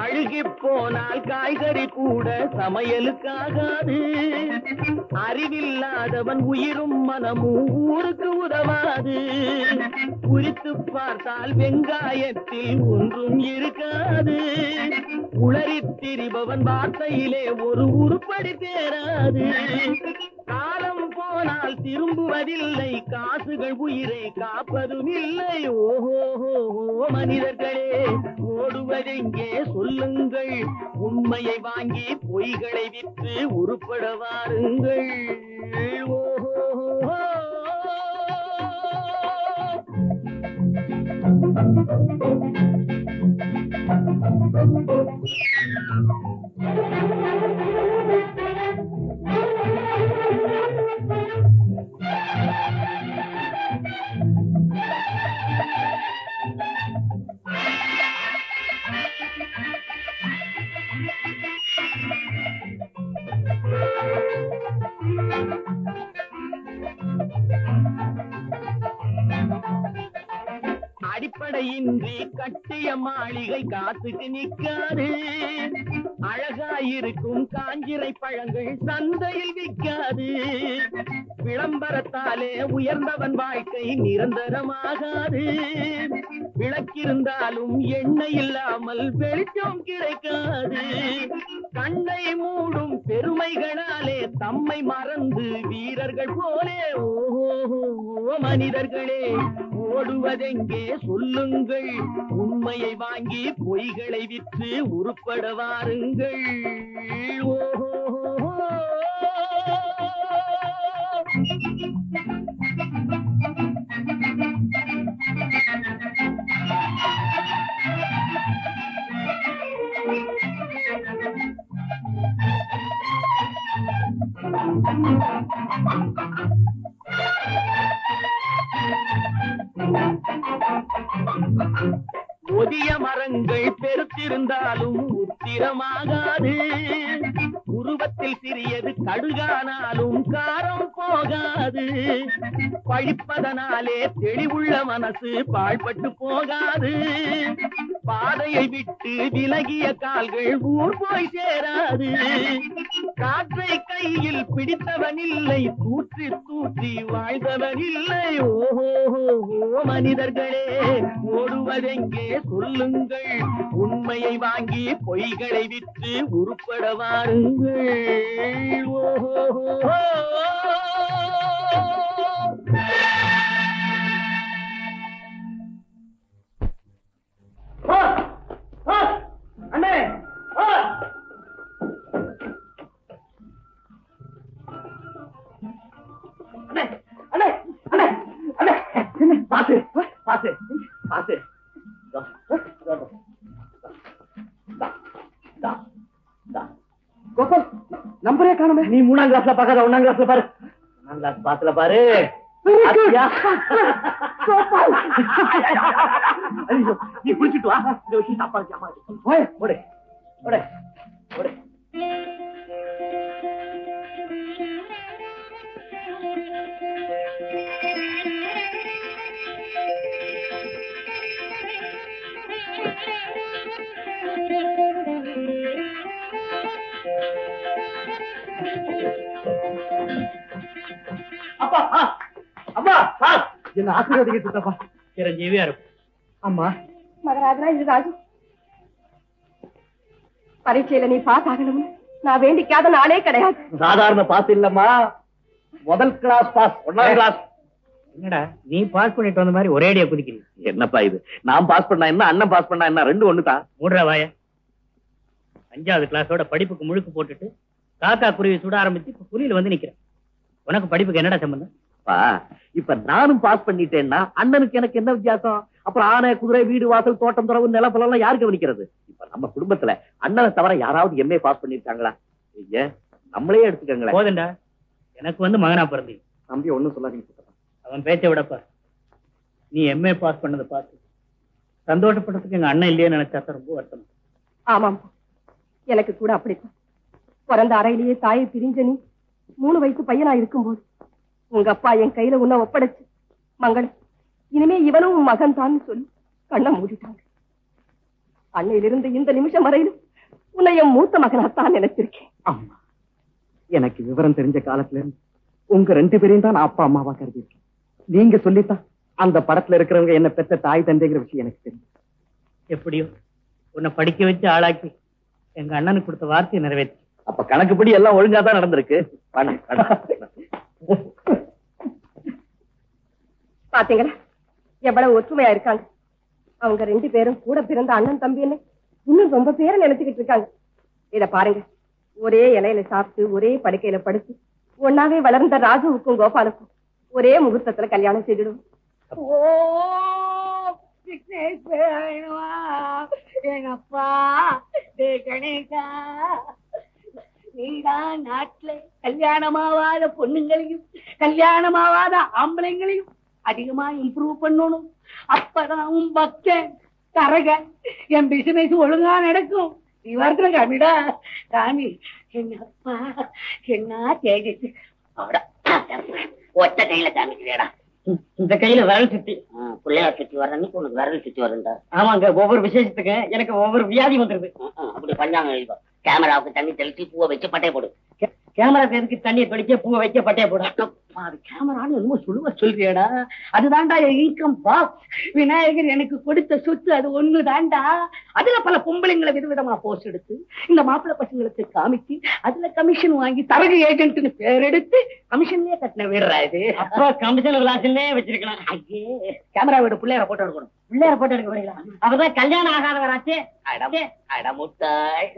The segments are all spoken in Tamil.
அழுகி போனால் காய்கறி கூட சமையலுக்காகாது. அறிவில்லாதவன் உயிரும் மனமும் ஊருக்கு உதவாது. குறித்து பார்த்தால் வெங்காயத்தில் ஒன்றும் இருக்காது. உளறித் திரிபவன் வார்த்தையிலே ஒரு உருப்படி தேராது. காலம் போனால் திரும்புவதில்லை, காசுகள் உயிரை காப்பதும் இல்லை. ஓஹோ மனிதர்களே, ஓடுவதெங்கே சொல்லுங்கள். உண்மையை வாங்கி பொய்களை விற்று உருப்பட வாருங்கள். ஓஹோ அடிப்படையின்றி கட்டிய மாளிகை காத்துக்கு நிற்காது. அழகாயிருக்கும் காஞ்சிரை பழங்கள் சந்தையில் விற்காது. விளம்பரத்தாலே உயர்ந்தவன் வாழ்க்கை நிரந்தரமாகாது. விளக்கிருந்தாலும் எண்ணெய் இல்லாமல் வெளிச்சம் கிடைக்காது. கண்ணை மூடும் பெருமைகளாலே தம்மை மறந்து வீரர்கள் போலே ஓஹோ மனிதர்களே, ஓடுவதெங்கே சொல்லுங்கள். உண்மையை வாங்கி பொய்களை விற்று உருப்பட வாருங்கள். ஓஹோ ஒதிய மரங்கள் பெருத்திருந்தாலும் உத்திரமாகாது. உருவத்தில் சிறியது கடுகானாலும் காரம் போகாது. பழிப்பதனாலே தெளிவுள்ள மனசு பாழ்பட்டு போகாது. பாதையை விட்டு விலகிய கால்கள் ஊர் போய் சேராது. காற்றை கையில் பிடித்தவன் இல்லை, தூற்றி தூற்றி வாழ்ந்தவன் இல்லை. ஓஹோ மனிதர்களே, ஓடுவதெங்கே சொல்லுங்கள். உண்மையை வாங்கி பொய்களை விற்று உருப்பட வாருங்கள். ஓஹோ அண்ணே பாத்து பாத்து பாத்து நம்பரே காணுமே. நீ 3ஆம் கிளாஸ்ல பாக்காத 1ஆம் கிளாஸ்ல பாரு. 1ஆம் கிளாஸ் பாத்துல பாரு. நீ குளிச்சுட்டு வா. இந்த விஷயம் தப்பா ஓடு ஓடு ஓடு. அப்பா அப்பா என்ன ஆசீர்வாதிக்கப்பா. சிரஞ்சீவியா இருக்கும். அம்மா மகராஜனா, இது ராஜு. பரீட்சையில நீ பாஸ் ஆகணும்னு நான் வேண்டிக்காத நாளே கிடையாது. சாதாரண பாஸ் இல்லம்மா, முதல் கிளாஸ் பாஸ். 1ஆம் கிளாஸ். என்னடா நீ பாஸ் பண்ணிட்டு வந்த மாதிரி ஒரேடியா குதிக்கிறீங்க? என்னப்பா இது, நான் பாஸ் பண்ணா என்ன, அண்ணன் பாஸ் பண்ணா என்ன, ரெண்டு ஒண்ணுதான். மூடுறா வாய. 5ஆவது கிளாஸோட படிப்புக்கு முழுக்கு போட்டுட்டு காக்கா குருவி சுட ஆரம்பிச்சு இப்ப புலியில வந்து நிக்கிறேன். உனக்கு படிப்புக்கு என்னடா சம்பந்தம்? இப்ப நானும் பாஸ் பண்ணிட்டேன்னா அண்ணனுக்கு எனக்கு என்ன வித்தியாசம்? அப்புறம் ஆனை குதிரை வீடு வாசல் தோட்டம் துறவு நிலப்பலாம் யாரு கவனிக்கிறது? இப்ப நம்ம குடும்பத்துல அண்ணனை தவிர யாராவது எம்ஏ பாஸ் பண்ணிருக்காங்களா? நம்மளே எடுத்துக்கங்களேன். போதண்டா, எனக்கு வந்து மகனா பிறந்தி. தம்பி ஒண்ணும் சொல்லாதீங்க. அவன் பேச்சை விடப்பா. நீ எம்ஏ பாஸ் பண்ணதை பார்த்து சந்தோஷப்படுறதுக்கு எங்க அண்ணன் இல்லையே நினைச்சா ரொம்ப வருத்தம். ஆமாம், எனக்கு கூட அப்படித்தான். பிறந்த அறையிலேயே தாயை பிரிஞ்ச நீ 3 வயசு பையனா இருக்கும்போது உங்க அப்பா என் கையில உன்ன ஒப்படைச்சு, மங்களம் இனிமே இவனும் மகன் தான் சொல்லி கண்ணை மூடிட்டாங்க. அன்னையிலிருந்து இந்த நிமிஷம் வரையிலும் உன்னை என் மூத்த மகனாத்தான் நினைச்சிருக்கேன். அம்மா, எனக்கு விவரம் தெரிஞ்ச காலத்துல இருந்து உங்க 2 பேரையும் தான் நான் அப்பா அம்மாவா கருதிருக்கேன். நீங்க சொல்லித்தான் அந்த படத்துல இருக்கிறவங்க என்ன பெற்ற தாய் தந்தைங்கிற விஷயம் எனக்கு தெரியும். எப்படியோ உன்னை படிக்க வச்சு ஆளாக்கி எங்க அண்ணனுக்கு கொடுத்த வார்த்தையை நிறைவேற்றி. அப்ப கணக்குப்படி எல்லாம் ஒழுங்கா தான் நடந்திருக்கு. பாத்தீங்களா எவ்வளவு ஒற்றுமையா இருக்காங்க. அவங்க 2 பேரும் கூட பிறந்த அண்ணன் தம்பி என்ன இன்னும் ரொம்ப பேரை நினைச்சுக்கிட்டு இருக்காங்க. இத பாருங்க, ஒரே இலையில சாப்பிட்டு ஒரே படுக்கையில படுத்து ஒன்னாவே வளர்ந்த ராஜுவுக்கும் கோபாலுக்கும் ஒரே முகூர்த்தத்துல கல்யாணம் செய்திடுவோம். என்னப்பா கணேசா, நீதான் நாட்டுல கல்யாணமாவாத பொண்ணுங்களையும் கல்யாணமாவாத ஆம்பளைங்களையும் அதிகமா இம்ப்ரூவ் பண்ணணும். அப்பதான் உன் பக்தன் தரக என் பிசினஸ் ஒழுங்கா நடக்கும். நீ வரத்துல காமிடா காமி. என்னப்பா என்ன தேஜஸ் ஒத்த கையில காமிக்கிறேடா. இந்த கையில விரல் சுத்தி பிள்ளையார் சுத்தி வர்றன்னைக்கு உனக்கு விரல் சுத்தி வருண்டா. ஆமாங்க, ஒவ்வொரு விசேஷத்துக்கு எனக்கு ஒவ்வொரு வியாதி வந்துருது. அப்படி பஞ்சாங்க எழுதும். கேமராவுக்கு தண்ணி தெளிச்சு பூவை வச்சு பட்டைய போடு. கேமராக்கு எதுக்கு தண்ணியை தொளிக்க பூவை வைக்க பட்டைய போடு? அது கேமரான்னு என்னமோ சொல்லுவ சொல்றியடா. அதுதான்டா இன்கம் பாக்ஸ். விநாயகர் எனக்கு கொடுத்த சொத்து அது ஒண்ணு தாண்டா. அதுல பல பொம்பளைங்களை விதவிதமா போஸ்ட் எடுத்து இந்த மாப்பிள்ளை பசங்களுக்கு காமிச்சு அதுல கமிஷன் வாங்கி தரகு ஏஜென்ட்னு பேர் எடுத்து கமிஷன்லயே கட்டின வீடுறாது. அப்புறம் கமிஷன் விளாசிலே வச்சிருக்கலாம். ஐயே, கேமரா வீடு பிள்ளையார போட்டோ எடுக்கணும். பிள்ளையார போட்டோ எடுக்க வரீங்களா? அவர்தான் கல்யாணம் ஆகாதவராச்சே. அடமுட்டாய்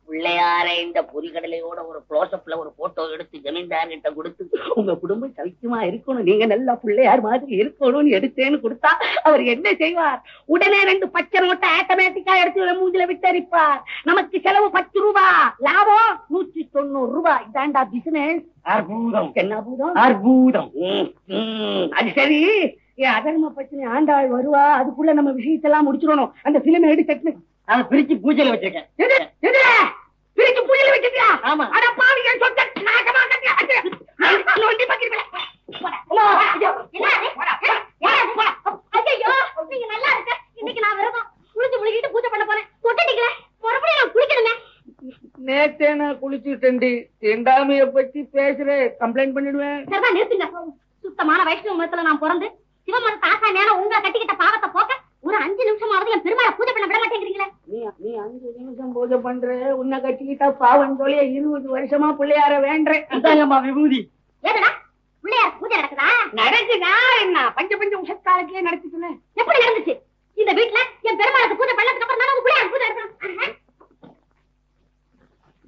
பிள்ளையார இந்த பொறிகடலையோட ஒரு க்ளோஸ்அப்ல ஒரு போட்டோ எடுத்து ஜமீன்தார் கிட்ட கொடுத்து உங்க குடும்பம் சவிக்குமா இருக்கணும், நீங்க நல்லா பிள்ளையார் மாதிரி இருக்கணும்னு எடுத்தேன்னு கொடுத்தா அவர் என்ன செய்வார்? உடனே 2 பச்சை நோட்டை ஆட்டோமேட்டிக்கா எடுத்து மூஞ்சில விட்டரிப்பார். நமக்கு செலவு 10 ரூபாய், லாபம் 190 ரூபாய். இதாண்டா பிசினஸ். அற்புதம். என்ன பூதம்? அற்புதம். அது சரி, அதர்ம பச்சனை ஆண்டாள் வருவா, அதுக்குள்ள நம்ம விஷயத்தெல்லாம் முடிச்சிடணும். அந்த பிலிம் எடுத்து அதை பிரிச்சு பூஜையில வச்சிருக்கேன். பிரிச்சு பூஜையில வச்சிருக்கியா? ஆமா. அட பாவி, என் சொத்தை நாசமா கட்டியா? நோண்டி பாக்கிறீங்களா? ஐயோ, நீங்க நல்லா இருக்க. இன்னைக்கு நான் வெறும் குளிச்சு முழுகிட்டு பூஜை பண்ண போறேன். தொட்டுட்டீங்களே, மறுபடியும் நான் குளிக்கணுமே. நேத்தே நான் குளிச்சுட்டேன்டி. எண்டாமைய பத்தி பேசுறேன், கம்ப்ளைண்ட் பண்ணிடுவேன். சரிதான், நிறுத்துங்க. சுத்தமான வைஷ்ணவ மதத்துல நான் பிறந்து சிவமதத்தை ஆசா நேரம் உங்களை கட்டிக்கிட்ட பாவத்தை போக்க ஒரு 5 நிமிஷமாவது என் பெருமாளை பூஜை பண்ண விட மாட்டேங்கிறீங்களே. நீ 5 நிமிஷம் பூஜை பண்ற, உன்னை கட்டிக்கிட்டா பாவம் சொல்லிய 20 வருஷமா பிள்ளையார வேண்டேன். அதாங்கம்மா விபூதி. ஏடா பிள்ளையார் பூஜை நடக்குதா? நடக்குதா என்ன? பஞ்ச உஷக்காலத்திலே நடத்திட்டுனே. எப்படி நடந்துச்சு? இந்த வீட்டுல என் பெருமாளுக்கு பூஜை பண்ணதுக்கு அப்புறம் தான் பிள்ளையார் பூஜை எடுக்கணும்.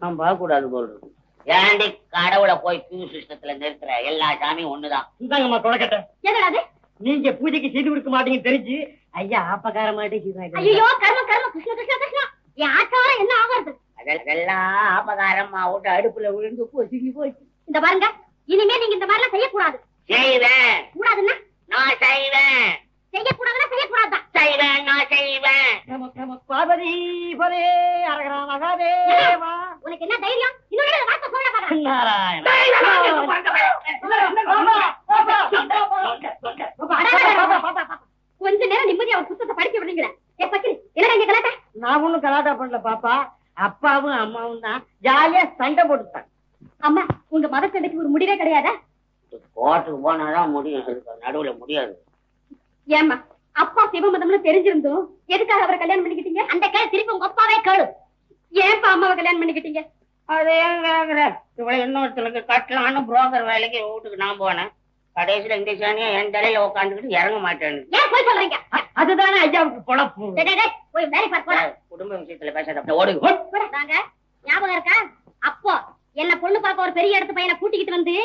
நான் பார்க்க கூடாது போல் இருக்கு. ஏண்டி கடவுளை போய் கியூ சிஸ்டத்துல நிறுத்துற? எல்லா சாமியும் ஒண்ணுதான். இந்தாங்கம்மா தொடக்கட்ட. ஏடா அது? நீங்க பூஜைக்கு செய்து கொடுக்க மாட்டீங்கன்னு தெரிஞ்சு ஐயா ஆப்பக்கார மாட்டேங்குது. ஐயோ, கர்ம கிருஷ்ண கிருஷ்ண கிருஷ்ணா. என் ஆச்சாரம் என்ன ஆகுறது? அதெல்லாம் ஆபகாரமா விட்டு அடுப்புல விழுந்து பொசுங்கி போச்சு. இந்த பாருங்க, இனிமே நீங்க இந்த மாதிரி எல்லாம் செய்யக்கூடாது. செய்வேன். கூடாதுன்னா நான் செய்வேன். செய்யக்கூடாதுன்னா செய்யக்கூடாதான். செய்வேன், நான் செய்வேன். பார்வதி பரே அரகரா மகாதேவா. உனக்கு என்ன தைரியம்? இன்னொரு வார்த்தை சொல்ல பாக்குறேன். நாராயண. கொஞ்ச நேரம் நிம்மதியா ஒரு புத்தகத்தை படிக்க விடுறீங்களா? என்னடா இங்க கலாட்டா? நான் ஒண்ணும் கலாட்டா பண்ணல பாப்பா. அப்பாவும் அம்மாவும் தான் ஜாலியா சண்டை போட்டுட்டாங்க. அம்மா, உங்க மத சண்டைக்கு ஒரு முடிவே கிடையாதா? கோர்ட்டுக்கு போனாதான் முடியும், நடுவுல முடியாது. ஏம்மா, அப்பா சிவமதம்னு தெரிஞ்சிருந்தோம் எதுக்காக அவரை கல்யாணம் பண்ணிக்கிட்டீங்க? அந்த கேள்வி திருப்பி உங்க அப்பாவே கேளு. ஏன்பா அம்மாவை கல்யாணம் பண்ணிக்கிட்டீங்க? அதே இவளை இன்னொருத்தருக்கு கட்டலான்னு புரோக்கர் வேலைக்கு வீட்டுக்கு நான் போனேன். கடைசியில இந்த சாணியா என் தலையில உட்காந்துக்கிட்டு இறங்க மாட்டேன்னு. ஏன் போய் சொல்றீங்க? அதுதானே ஐயாவுக்கு பொழப்பு. போய் வேலை பார்க்க. குடும்ப விஷயத்துல பேசாத, ஓடு. ஞாபகம் இருக்கா? அப்போ என்ன பொண்ணு பார்க்க ஒரு பெரிய இடத்து பையனை கூட்டிக்கிட்டு வந்து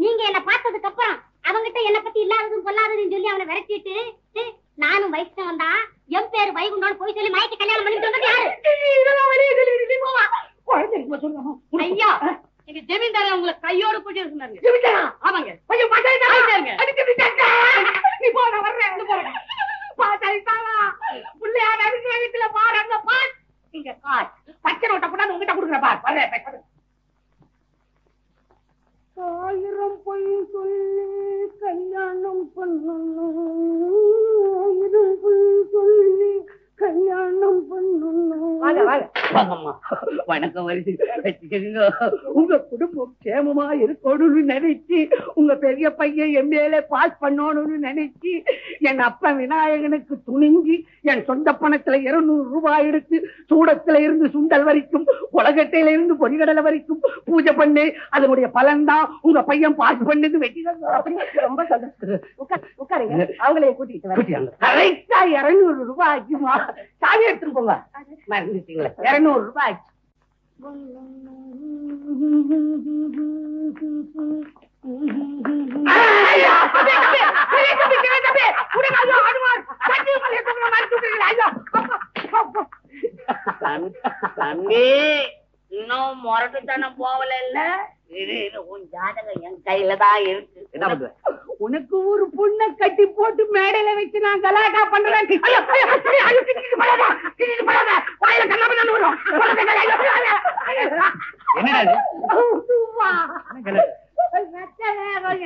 நீங்க என்ன பார்த்ததுக்கு அப்புறம் அவங்கிட்ட என்ன பத்தி இல்லாததும் பொல்லாததுன்னு சொல்லி அவனை விரட்டிட்டு நானும் வைஷ்ணவன் தான், என் பேரு வைகுண்டோன்னு போய் சொல்லி மயக்கி கல்யாணம் பண்ணிட்டு வந்தது யாரு? ஐயா, எங்க ஜமீன்தார உங்களை கையோடு கூட்டி இருந்தாங்க. ஆமாங்க. நீ போன வர்றேன் பிள்ளையார் அடிக்கிற வீட்டுல பாரு, அங்க பார். இங்க கார் பச்சை நோட்டை போட்டா உங்ககிட்ட கொடுக்குற பார். வர்றேன். 1000 பொய் சொல்லி கல்யாணம் பண்ணணும், 1000 பொய் சொல்லி கல்யாணம் வாங்க வாங்க. வாங்கம்மா. வணக்கம் வருது. உங்க குடும்பம் சேமமா இருக்கணும்னு நினைச்சு, உங்க பெரிய பையன் எம்ஏல பாஸ் பண்ணணும்னு நினைச்சு, என் அப்ப விநாயகனுக்கு துணிஞ்சு என் சொந்த பணத்துல 200 ரூபாய் எடுத்து சூடத்துல இருந்து சுண்டல் வரைக்கும் உலகத்தையில இருந்து பொறிகடலை வரைக்கும் பூஜை பண்ணு. அதனுடைய பலன் தான் உங்க பையன் பாஸ் பண்ணது. ரொம்ப சந்தோஷம். உட்காருங்க. அவங்களையும் கூட்டிட்டு வரேன். கரெக்டா 200 ரூபாய் ஆச்சுமா. சாவி எடுத்துட்டு போங்க. மறந்துட்டீங்களா? 200 ரூபாய் ஆச்சு. தம்பி இன்னும் முரட்டுத்தனம் போகல இல்ல? உன் ஜாதகம் என் கையில தான் இருக்கு. என்ன பண்ற? உனக்கு ஒரு பொண்ணை கட்டி போட்டு மேடையில வச்சு நான் கலாட்டா பண்றேன்.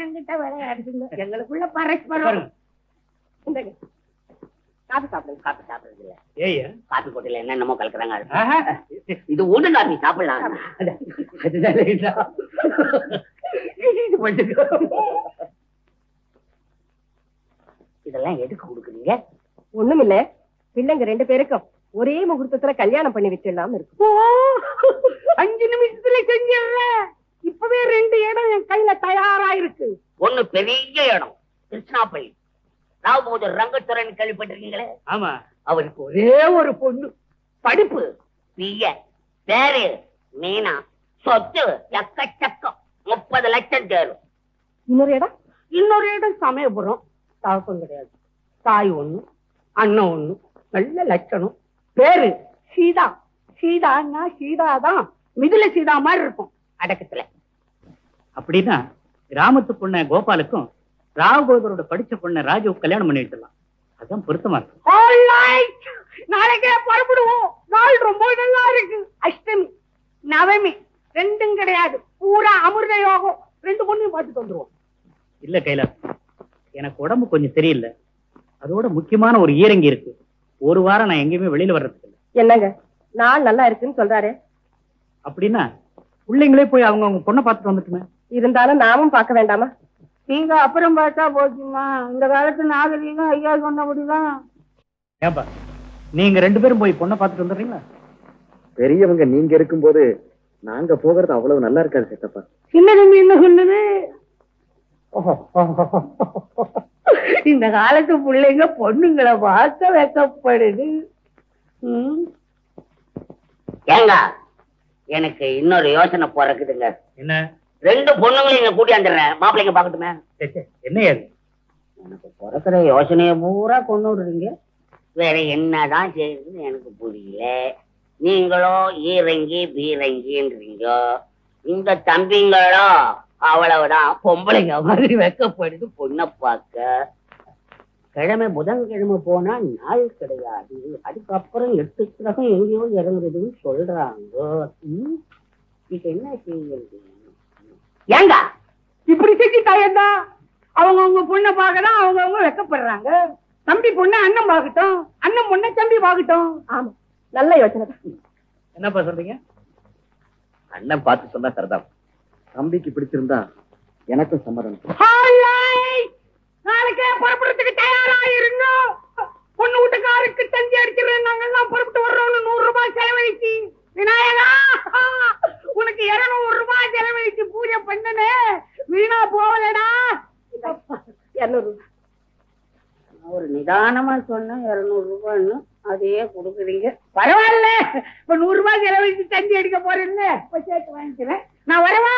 என்கிட்ட விளையாடுங்க. எங்களுக்குள்ள பரஸ்பரம். காப்பி சாப்பிடுங்க. காப்பி சாப்பிடுறது இல்ல. ஏய்யா காப்பி போட்டில என்னென்னமோ கலக்குறாங்க. இது ஒண்ணு காப்பி சாப்பிடலாம். இதெல்லாம் எதுக்கு கொடுக்குறீங்க? ஒண்ணுமில்ல, பிள்ளைங்க 2 பேருக்கும் ஒரே முகூர்த்தத்துல கல்யாணம் பண்ணி வச்சிடலாம் இருக்கு. 5 நிமிஷத்துல செஞ்சிடறேன். இப்பவே 2 இடம் என் கையில தயாரா இருக்கு. ஒண்ணு பெரிய இடம், கிருஷ்ணாப்பள்ளி. ராவபோதர் ரங்கத்துறைன்னு கேள்விப்பட்டிருக்கீங்களே? ஆமா. அவருக்கு ஒரே ஒரு பொண்ணு. படிப்பு பிஏ, பேரு மீனா, சொத்து எக்கச்சக்கம், 30 லட்சம் தேரும். இன்னொரு இடம் சமயபுரம். தகப்பம் கிடையாது. தாய் ஒண்ணு, அண்ணன் ஒண்ணு, நல்ல லட்சணம். பேரு சீதா. சீதான்னா சீதாதான், மிதுல சீதா மாதிரி இருக்கும் அடக்கத்துல. அப்படின்னா கிராமத்து பொண்ண கோபாலுக்கும் ராவபோதரோட படிச்ச பொண்ண ராஜுவுக்கு கல்யாணம் பண்ணி வச்சிடலாம். அதான் பொருத்தமா இருக்கு. நாளைக்கே புறப்படுவோம். நாள் ரொம்ப நல்லா இருக்கு. அஷ்டமி நவமி 2ம் கிடையாது, பூரா அமிர்த யோகம். 2 பொண்ணையும் பார்த்துட்டு வந்துருவோம். இல்ல கைலாஸ், எனக்கு உடம்பு கொஞ்சம் சரியில்லை. அதோட முக்கியமான ஒரு ஈரங்கி இருக்கு. ஒரு வாரம் நான் எங்கேயுமே வெளியில வர்றதுக்கு இல்லை. என்னங்க நாள் நல்லா இருக்குன்னு சொல்றாரு? அப்படின்னா பிள்ளைங்களே போய் அவங்க பொண்ணை பார்த்துட்டு வந்துட்டுமே. இருந்தாலும் நாமும் பார்க்க வேண்டாமா? நீங்க அப்புறம் பார்த்தா போச்சுமா. இந்த காலத்து நாகரீகம் ஐயா சொன்னபடிதான். ஏன்பா நீங்க 2 பேரும் போய் பொண்ணை பார்த்துட்டு வந்துடுறீங்களா? பெரியவங்க நீங்க இருக்கும்போது நாங்க போகிறது அவ்வளவு நல்லா இருக்காது சித்தப்பா. சின்ன தம்பி என்ன சொன்னது? இந்த காலத்து பிள்ளைங்க பொண்ணுங்களை பார்க்க வைக்கப்படுது. ஏங்க எனக்கு இன்னொரு யோசனை பிறக்குதுங்க. என்ன? 2 பொண்ணுங்களும் இங்க கூட்டி வந்துடுறேன். மாப்பிள்ளைங்க பாக்கட்டுமே? என்ன ஏது? எனக்கு பிறக்கிற யோசனைய பூரா கொண்டு விடுறீங்க. வேற என்னதான் செய்யுதுன்னு எனக்கு புரியல. நீங்களோ ஈரங்கி பீரங்கின்றீங்க. இந்த தம்பிங்களோ அவ்வளவுதான் பொம்பளைங்க மாதிரி வைக்கப்படுது பொண்ணை பார்க்க. கிழமை புதன்கிழமை போனா நாள் கிடையாது. அதுக்கப்புறம் 8 கிரகம் எங்கேயோ இறங்குறதுன்னு சொல்றாங்க. இது என்ன செய்யுது? ஏங்க இப்படி செஞ்சுட்டாயந்தா? அவங்க பொண்ணை பார்க்கதான் அவங்க வெக்கப்படுறாங்க. தம்பி பொண்ணை அண்ணன் பார்க்கட்டும், அண்ணன் பொண்ணை தம்பி பார்க்கட்டும். ஆமா, நல்ல யோசனை. என்னப்பா சொல்றீங்க? அண்ணன் பார்த்து சொன்னா சரிதான். தம்பிக்கு பிடிச்சிருந்தா எனக்கும் சம்மதம். நாளைக்கே புறப்படுறதுக்கு தயாரா இருங்க. பொண்ணு வீட்டுக்காருக்கு தந்தி அடிச்சிருக்கேன். நாங்கெல்லாம் புறப்பட்டு வர்றோம்னு 100 ரூபாய் செலவழிச்சு, விநாயகா உனக்கு 200 ரூபாய் செலவழிச்சு பூஜை பண்ணனே வீணா போகலடா. 200 ரூபாய் ஒரு நிதானமா சொன்ன 200 ரூபாய்னு அதையே கொடுக்குறீங்க. பரவாயில்ல, இப்ப 100 ரூபாய் செலவழிச்சு தந்தி அடிக்க போறேன்னு சேர்த்து வாங்கிக்கிறேன். நான் வரவா?